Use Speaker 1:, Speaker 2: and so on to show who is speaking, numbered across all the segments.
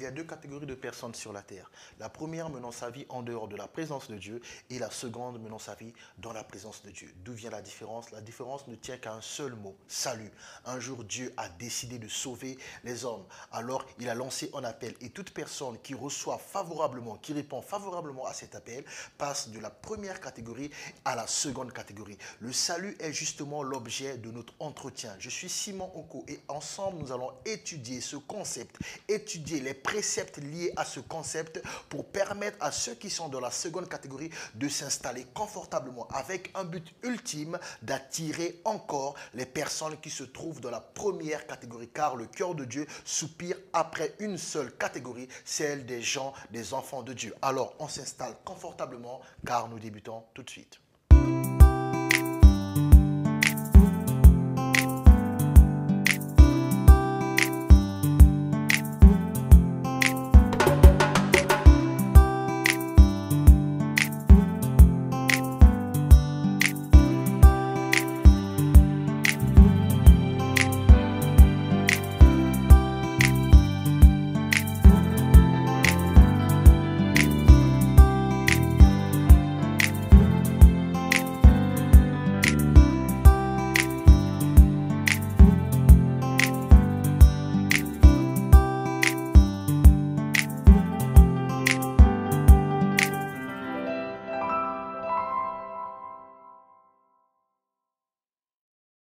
Speaker 1: y a deux catégories de personnes sur la terre. La première menant sa vie en dehors de la présence de Dieu et la seconde menant sa vie dans la présence de Dieu. D'où vient la différence? La différence ne tient qu'à un seul mot, salut. Un jour, Dieu a décidé de sauver les hommes. Alors, il a lancé un appel et toute personne qui reçoit favorablement, qui répond favorablement à cet appel, passe de la première catégorie à la seconde catégorie. Le salut est justement l'objet de notre entretien. Je suis Simon Oko et ensemble, nous allons étudier ce concept, étudier les préceptes liés à ce concept pour permettre à ceux qui sont dans la seconde catégorie de s'installer confortablement avec un but ultime d'attirer encore les personnes qui se trouvent dans la première catégorie, car le cœur de Dieu soupire après une seule catégorie, celle des gens, des enfants de Dieu. Alors, on s'installe confortablement car nous débutons tout de suite.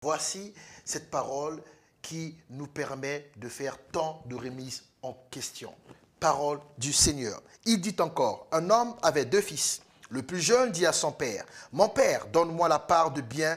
Speaker 1: Voici cette parole qui nous permet de faire tant de remises en question. Parole du Seigneur. Il dit encore, un homme avait 2 fils. Le plus jeune dit à son père, « Mon père, donne-moi la part de bien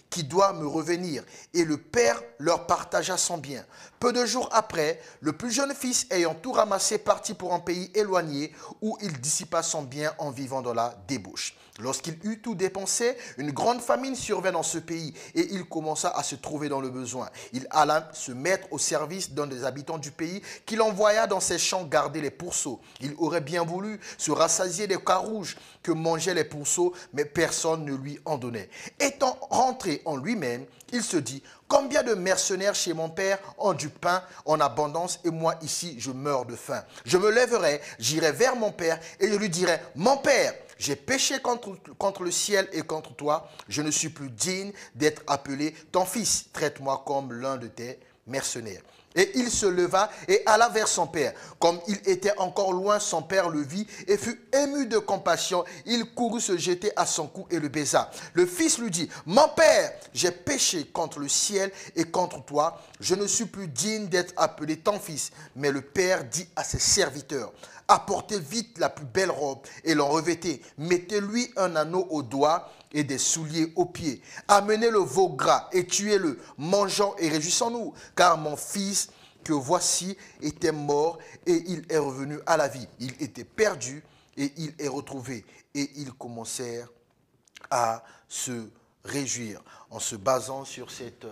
Speaker 1: qui doit me revenir. » Et le père leur partagea son bien. Peu de jours après, le plus jeune fils ayant tout ramassé partit pour un pays éloigné où il dissipa son bien en vivant dans la débauche. Lorsqu'il eut tout dépensé, une grande famine survint dans ce pays et il commença à se trouver dans le besoin. Il alla se mettre au service d'un des habitants du pays qu'il envoya dans ses champs garder les pourceaux. Il aurait bien voulu se rassasier des carouges que mangeaient les pourceaux, mais personne ne lui en donnait. Étant rentré en lui-même, il se dit, combien de mercenaires chez mon père ont du pain en abondance et moi ici je meurs de faim. Je me lèverai, j'irai vers mon père et je lui dirai, mon père, j'ai péché contre le ciel et contre toi. Je ne suis plus digne d'être appelé ton fils. Traite-moi comme l'un de tes mercenaires. Et il se leva et alla vers son père. Comme il était encore loin, son père le vit et fut ému de compassion. Il courut se jeter à son cou et le baisa. Le fils lui dit, « Mon père, j'ai péché contre le ciel et contre toi. Je ne suis plus digne d'être appelé ton fils. » Mais le père dit à ses serviteurs, « Apportez vite la plus belle robe et l'en revêtez. Mettez-lui un anneau au doigt et des souliers aux pieds. Amenez le veau gras et tuez-le. Mangeons et réjouissons-nous, car mon fils que voici était mort et il est revenu à la vie. Il était perdu et il est retrouvé. » Et ils commencèrent à se réjouir. En se basant sur cette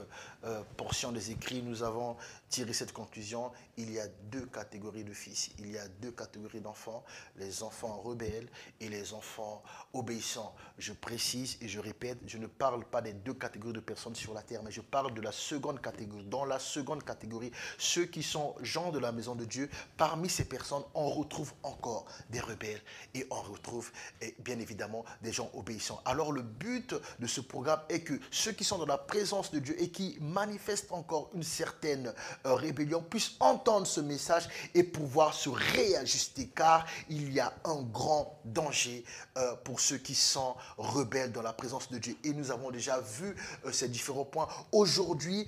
Speaker 1: portion des écrits, nous avons tiré cette conclusion. Il y a 2 catégories de fils. Il y a 2 catégories d'enfants. Les enfants rebelles et les enfants obéissants. Je précise et je répète, je ne parle pas des 2 catégories de personnes sur la terre, mais je parle de la seconde catégorie. Dans la seconde catégorie, ceux qui sont gens de la maison de Dieu, parmi ces personnes, on retrouve encore des rebelles et on retrouve bien évidemment des gens obéissants. Alors le but de ce programme est que ceux qui sont dans la présence de Dieu et qui manifestent encore une certaine rébellion puissent entendre ce message et pouvoir se réajuster, car il y a un grand danger pour ceux qui sont rebelles dans la présence de Dieu. Et nous avons déjà vu ces différents points. Aujourd'hui,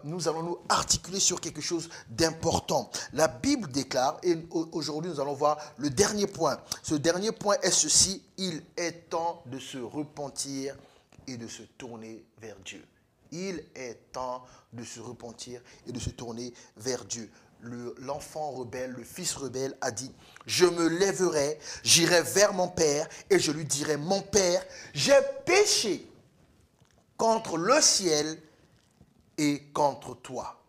Speaker 1: nous allons nous articuler sur quelque chose d'important. La Bible déclare, et aujourd'hui nous allons voir le dernier point. Ce dernier point est ceci: il est temps de se repentir et de se tourner vers Dieu. Il est temps de se repentir et de se tourner vers Dieu. L'enfant rebelle, le fils rebelle a dit, « Je me lèverai, j'irai vers mon père et je lui dirai, mon père, j'ai péché contre le ciel et contre toi. »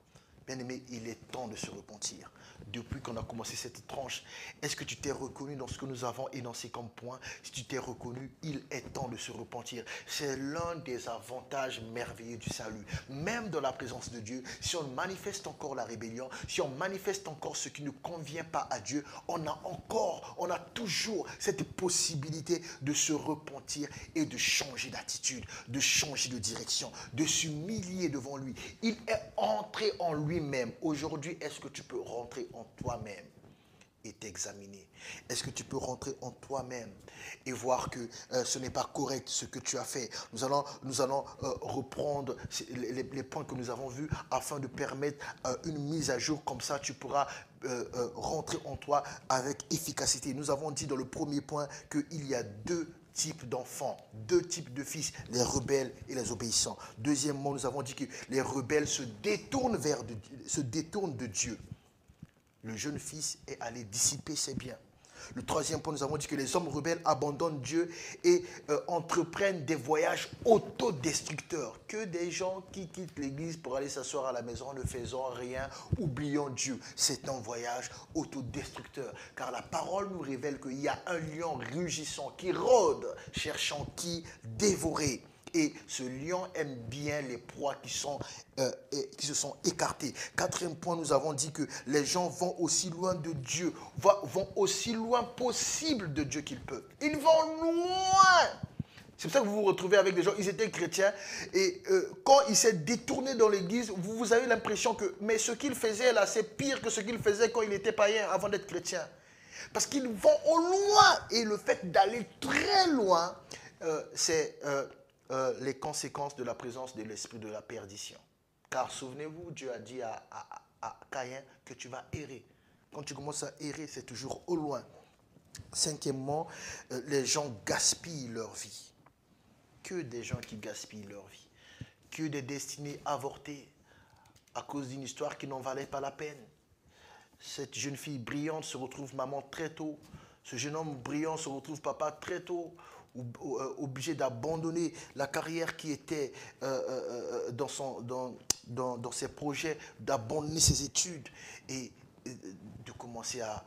Speaker 1: Bien-aimé, il est temps de se repentir. Depuis qu'on a commencé cette tranche, est-ce que tu t'es reconnu dans ce que nous avons énoncé comme point? Si tu t'es reconnu, il est temps de se repentir. C'est l'un des avantages merveilleux du salut. Même dans la présence de Dieu, si on manifeste encore la rébellion, si on manifeste encore ce qui ne convient pas à Dieu, on a toujours cette possibilité de se repentir et de changer d'attitude, de changer de direction, de s'humilier devant lui. Il est entré en lui-même. Aujourd'hui, est-ce que tu peux rentrer en toi-même et t'examiner? Est-ce que tu peux rentrer en toi-même et voir que ce n'est pas correct ce que tu as fait? Nous allons reprendre les points que nous avons vus afin de permettre une mise à jour. Comme ça, tu pourras rentrer en toi avec efficacité. Nous avons dit dans le premier point qu'il y a deux types d'enfants, deux types de fils, les rebelles et les obéissants. Deuxièmement, nous avons dit que les rebelles se détournent de Dieu. Le jeune fils est allé dissiper ses biens. Le troisième point, nous avons dit que les hommes rebelles abandonnent Dieu et entreprennent des voyages autodestructeurs. Que des gens qui quittent l'église pour aller s'asseoir à la maison ne faisant rien, oubliant Dieu. C'est un voyage autodestructeur. Car la parole nous révèle qu'il y a un lion rugissant qui rôde, cherchant qui dévorer. Et ce lion aime bien les proies qui se sont écartées. Quatrième point, nous avons dit que les gens vont aussi loin de Dieu, vont aussi loin possible de Dieu qu'ils peuvent. Ils vont loin. C'est pour ça que vous vous retrouvez avec des gens, ils étaient chrétiens, et quand ils s'est détourné dans l'église, vous avez l'impression que, mais ce qu'il faisait là, c'est pire que ce qu'il faisait quand il était païen avant d'être chrétien. Parce qu'ils vont au loin. Et le fait d'aller très loin, c'est les conséquences de la présence de l'esprit de la perdition. Car souvenez-vous, Dieu a dit à Caïn que tu vas errer. Quand tu commences à errer, c'est toujours au loin. Cinquièmement, les gens gaspillent leur vie. Que des gens qui gaspillent leur vie. Que des destinées avortées à cause d'une histoire qui n'en valait pas la peine. Cette jeune fille brillante se retrouve maman très tôt. Ce jeune homme brillant se retrouve papa très tôt. Obligé d'abandonner la carrière qui était dans ses projets, d'abandonner ses études et de commencer à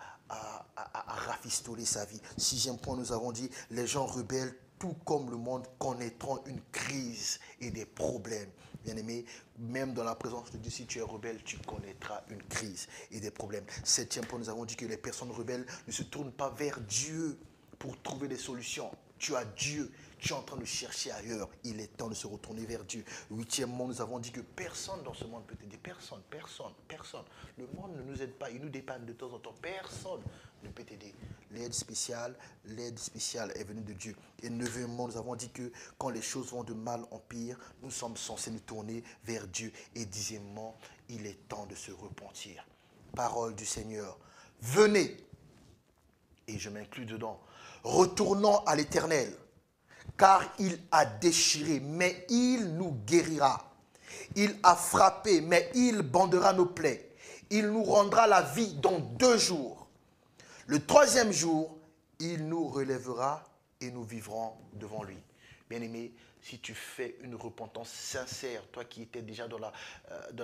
Speaker 1: rafistoler sa vie. Sixième point, nous avons dit, les gens rebelles, tout comme le monde, connaîtront une crise et des problèmes. Bien-aimé, même dans la présence de Dieu, si tu es rebelle, tu connaîtras une crise et des problèmes. Septième point, nous avons dit que les personnes rebelles ne se tournent pas vers Dieu pour trouver des solutions. Tu as Dieu, tu es en train de chercher ailleurs. Il est temps de se retourner vers Dieu. Huitièmement, nous avons dit que personne dans ce monde peut t'aider. Personne. Le monde ne nous aide pas, il nous dépanne de temps en temps. Personne ne peut t'aider. L'aide spéciale est venue de Dieu. Et neuvièmement, nous avons dit que quand les choses vont de mal en pire, nous sommes censés nous tourner vers Dieu. Et dixièmement, il est temps de se repentir. Parole du Seigneur. Venez, et je m'inclus dedans, retournons à l'Éternel, car il a déchiré, mais il nous guérira. Il a frappé, mais il bandera nos plaies. Il nous rendra la vie dans 2 jours. Le 3e jour, il nous relèvera et nous vivrons devant lui. Bien-aimé, si tu fais une repentance sincère, toi qui étais déjà dans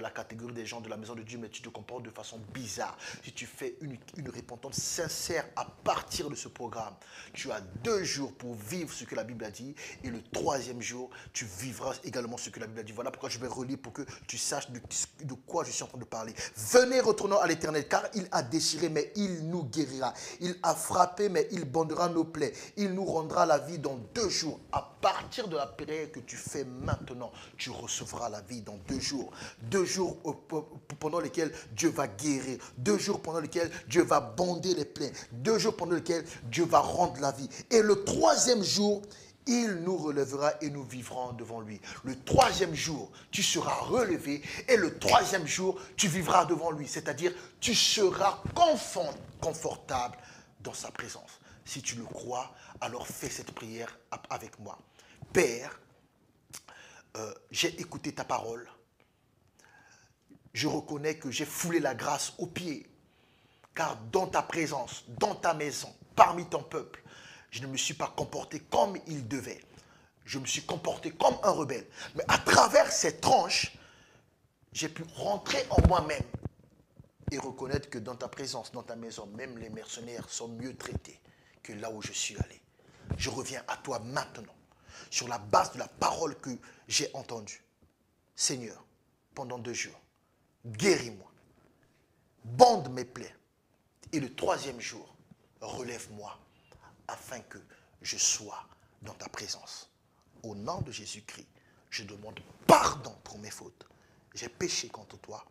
Speaker 1: la catégorie des gens de la maison de Dieu, mais tu te comportes de façon bizarre, si tu fais une repentance sincère à partir de ce programme, tu as 2 jours pour vivre ce que la Bible a dit, et le 3e jour, tu vivras également ce que la Bible a dit. Voilà pourquoi je vais relire pour que tu saches de quoi je suis en train de parler. Venez, retournons à l'Éternel, car il a déchiré, mais il nous guérira. Il a frappé, mais il bandera nos plaies. Il nous rendra la vie dans 2 jours. À partir de la période que tu fais maintenant, tu recevras la vie dans 2 jours. 2 jours pendant lesquels Dieu va guérir. 2 jours pendant lesquels Dieu va bander les plaies. 2 jours pendant lesquels Dieu va rendre la vie. Et le 3e jour, il nous relèvera et nous vivrons devant lui. Le 3e jour, tu seras relevé et le 3e jour, tu vivras devant lui. C'est-à-dire, tu seras confortable dans sa présence. Si tu le crois, alors fais cette prière avec moi. Père, j'ai écouté ta parole. Je reconnais que j'ai foulé la grâce aux pieds. Car dans ta présence, dans ta maison, parmi ton peuple, je ne me suis pas comporté comme il devait. Je me suis comporté comme un rebelle. Mais à travers ces tranches, j'ai pu rentrer en moi-même et reconnaître que dans ta présence, dans ta maison, même les mercenaires sont mieux traités que là où je suis allé. Je reviens à toi maintenant, sur la base de la parole que j'ai entendue. Seigneur, pendant 2 jours, guéris-moi, bande mes plaies, et le 3e jour, relève-moi, afin que je sois dans ta présence. Au nom de Jésus-Christ, je demande pardon pour mes fautes. J'ai péché contre toi,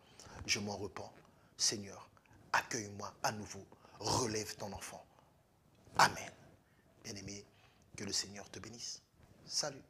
Speaker 1: je m'en repens. Seigneur, accueille-moi à nouveau, relève ton enfant. Amen. Bien-aimé, que le Seigneur te bénisse. Salut.